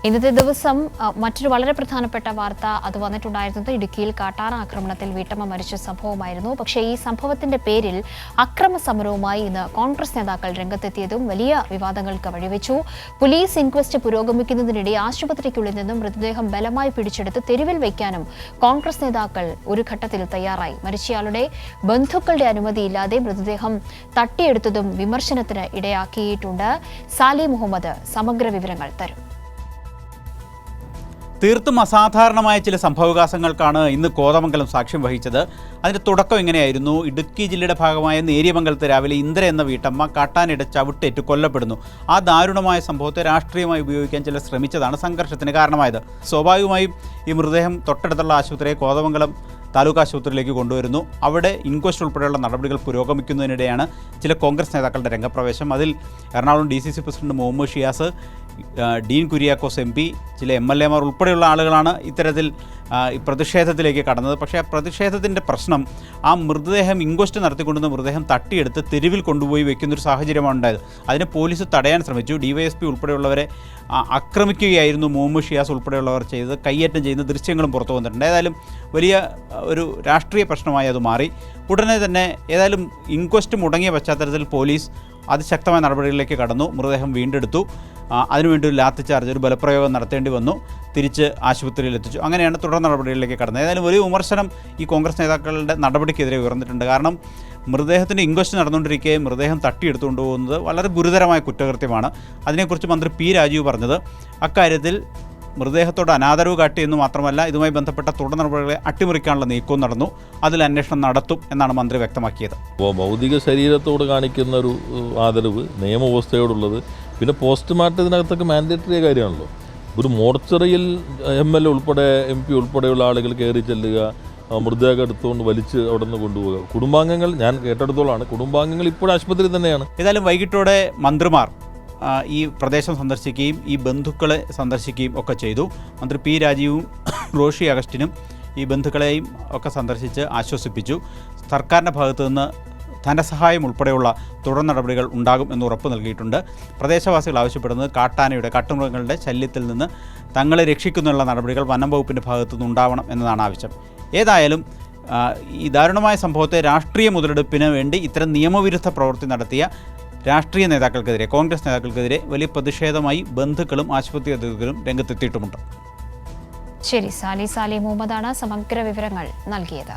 ഇന്നത്തെ ദിവസം മറ്റൊരു വളരെ പ്രധാനപ്പെട്ട വാർത്ത അത് വന്നിട്ടുണ്ടായിരുന്നത് ഇടുക്കിയിൽ കാട്ടാന ആക്രമണത്തിൽ വീട്ടമ്മ മരിച്ച സംഭവമായിരുന്നു. പക്ഷേ ഈ സംഭവത്തിന്റെ പേരിൽ അക്രമ സമരവുമായി ഇന്ന് കോൺഗ്രസ് നേതാക്കൾ രംഗത്തെത്തിയതും വലിയ വിവാദങ്ങൾക്ക് വഴിവെച്ചു. പോലീസ് ഇൻക്വസ്റ്റ് പുരോഗമിക്കുന്നതിനിടെ ആശുപത്രിക്കുള്ളിൽ നിന്നും മൃതദേഹം ബലമായി പിടിച്ചെടുത്ത് തെരുവിൽ വയ്ക്കാനും കോൺഗ്രസ് നേതാക്കൾ ഒരു ഘട്ടത്തിൽ തയ്യാറായി. മരിച്ചയാളുടെ ബന്ധുക്കളുടെ അനുമതിയില്ലാതെ മൃതദേഹം തട്ടിയെടുത്തതും വിമർശനത്തിന് ഇടയാക്കിയിട്ടുണ്ട്. സാലി മുഹമ്മദ് സമഗ്ര വിവരങ്ങൾ തരും. തീർത്തും അസാധാരണമായ ചില സംഭവവികാസങ്ങൾക്കാണ് ഇന്ന് കോതമംഗലം സാക്ഷ്യം വഹിച്ചത്. അതിൻ്റെ തുടക്കം ഇങ്ങനെയായിരുന്നു. ഇടുക്കി ജില്ലയുടെ ഭാഗമായ നേര്യമംഗലത്ത് രാവിലെ ഇന്ദ്ര എന്ന വീട്ടമ്മ കാട്ടാനയുടെ ചവിട്ടേറ്റ് കൊല്ലപ്പെടുന്നു. ആ ദാരുണമായ സംഭവത്തെ രാഷ്ട്രീയമായി ഉപയോഗിക്കാൻ ചിലർ ശ്രമിച്ചതാണ് സംഘർഷത്തിന് കാരണമായത്. സ്വാഭാവികമായും ഈ മൃതദേഹം തൊട്ടടുത്തുള്ള ആശുപത്രിയെ കോതമംഗലം താലൂക്ക് ആശുപത്രിയിലേക്ക് കൊണ്ടുവരുന്നു. അവിടെ ഇൻക്വസ്റ്റ് ഉൾപ്പെടെയുള്ള നടപടികൾ പുരോഗമിക്കുന്നതിനിടെയാണ് ചില കോൺഗ്രസ് നേതാക്കളുടെ രംഗപ്രവേശം. അതിൽ Ernakulam DCC president Muhammad Shiyas, Dean Kuriakose MP, ചില MLA മാർ ഉൾപ്പെടെയുള്ള ആളുകളാണ് ഇത്തരത്തിൽ പ്രതിഷേധത്തിലേക്ക് കടന്നത്. പക്ഷേ ആ പ്രതിഷേധത്തിൻ്റെ പ്രശ്നം ആ മൃതദേഹം ഇൻക്വസ്റ്റ് നടത്തിക്കൊണ്ടുവന്ന മൃതദേഹം തട്ടിയെടുത്ത് തെരുവിൽ കൊണ്ടുപോയി വെക്കുന്നൊരു സാഹചര്യമാണ് ഉണ്ടായത്. അതിനെ പോലീസ് തടയാൻ ശ്രമിച്ചു. DYSP ഉൾപ്പെടെയുള്ളവരെ ആക്രമിക്കുകയായിരുന്നു മുഹമ്മദ് ഷിയാസ് ഉൾപ്പെടെയുള്ളവർ ചെയ്തത്. കയ്യേറ്റം ചെയ്യുന്ന ദൃശ്യങ്ങളും പുറത്തു വന്നിട്ടുണ്ട്. ഏതായാലും വലിയ ഒരു രാഷ്ട്രീയ പ്രശ്നമായി അത് മാറി. ഉടനെ തന്നെ ഏതായാലും ഇൻക്വസ്റ്റ് മുടങ്ങിയ പശ്ചാത്തലത്തിൽ പോലീസ് അതിശക്തമായ നടപടികളിലേക്ക് കടന്നു. മൃതദേഹം വീണ്ടെടുത്തു. അതിനുവേണ്ടി ഒരു ലാത്തി ചാർജ്, ഒരു ബലപ്രയോഗം നടത്തേണ്ടി വന്നു. തിരിച്ച് ആശുപത്രിയിൽ എത്തിച്ചു. അങ്ങനെയാണ് തുടർ നടപടികളിലേക്ക് കടന്നത്. ഏതായാലും വലിയ വിമർശനം ഈ കോൺഗ്രസ് നേതാക്കളുടെ നടപടിക്കെതിരെ ഉയർന്നിട്ടുണ്ട്. കാരണം മൃതദേഹത്തിൻ്റെ ഇൻക്വസ്റ്റ് നടന്നുകൊണ്ടിരിക്കെ മൃതദേഹം തട്ടിയെടുത്തുകൊണ്ട് പോകുന്നത് വളരെ ഗുരുതരമായ കുറ്റകൃത്യമാണ്. അതിനെക്കുറിച്ച് മന്ത്രി P. രാജീവ് പറഞ്ഞത് അക്കാര്യത്തിൽ മൃതദേഹത്തോട് അനാദരവ് കാട്ടിയെന്ന് മാത്രമല്ല, ഇതുമായി ബന്ധപ്പെട്ട തുടർ നടപടികളെ അട്ടിമറിക്കാനുള്ള നീക്കവും നടന്നു. അതിൽ അന്വേഷണം നടത്തും എന്നാണ് മന്ത്രി വ്യക്തമാക്കിയത്. അപ്പോൾ ഭൗതിക ശരീരത്തോട് കാണിക്കുന്ന ഒരു ആദരവ്, നിയമവ്യവസ്ഥയോടുള്ളത്, പിന്നെ പോസ്റ്റ്മോർട്ടത്തിനകത്തൊക്കെ മാൻഡേറ്ററി കാര്യമാണല്ലോ. ഒരു മോർച്ചറിയിൽ MLA ഉൾപ്പെടെ MP ഉൾപ്പെടെയുള്ള ആളുകൾ കയറി ചെല്ലുക, മൃതദേഹം എടുത്തുകൊണ്ട് വലിച്ച് അവിടെ നിന്ന് കൊണ്ടുപോകുക. കുടുംബാംഗങ്ങൾ, ഞാൻ കേട്ടെടുത്തോളാണ്, കുടുംബാംഗങ്ങൾ ഇപ്പോഴും ആശുപത്രിയിൽ തന്നെയാണ്. ഏതായാലും വൈകിട്ടോടെ മന്ത്രിമാർ ഈ പ്രദേശം സന്ദർശിക്കുകയും ഈ ബന്ധുക്കളെ സന്ദർശിക്കുകയും ഒക്കെ ചെയ്തു. മന്ത്രി P. രാജീവും റോഷി അഗസ്റ്റിനും ഈ ബന്ധുക്കളെയും ഒക്കെ സന്ദർശിച്ച് ആശ്വസിപ്പിച്ചു. സർക്കാരിൻ്റെ ഭാഗത്തു നിന്ന് ധനസഹായം ഉൾപ്പെടെയുള്ള തുടർ നടപടികൾ ഉണ്ടാകും എന്ന് ഉറപ്പ് നൽകിയിട്ടുണ്ട്. പ്രദേശവാസികൾ ആവശ്യപ്പെടുന്നത് കാട്ടുമൃഗങ്ങളുടെ ശല്യത്തിൽ നിന്ന് തങ്ങളെ രക്ഷിക്കുന്നതിനുള്ള നടപടികൾ വനം വകുപ്പിൻ്റെ ഭാഗത്തു നിന്ന് ഉണ്ടാവണം എന്നതാണ് ആവശ്യം. ഏതായാലും ഈ ദാരുണമായ സംഭവത്തെ രാഷ്ട്രീയ മുതലെടുപ്പിന് വേണ്ടി ഇത്തരം നിയമവിരുദ്ധ പ്രവൃത്തി നടത്തിയ രാഷ്ട്രീയ നേതാക്കൾക്കെതിരെ, കോൺഗ്രസ് നേതാക്കൾക്കെതിരെ വലിയ പ്രതിഷേധമായി ബന്ധുക്കളും ആശുപത്രി അധികൃതരും രംഗത്തെത്തിയിട്ടുമുണ്ട്. ശരി, സാലി മുഹമ്മദാണ് സമഗ്ര വിവരങ്ങൾ നൽകിയത്.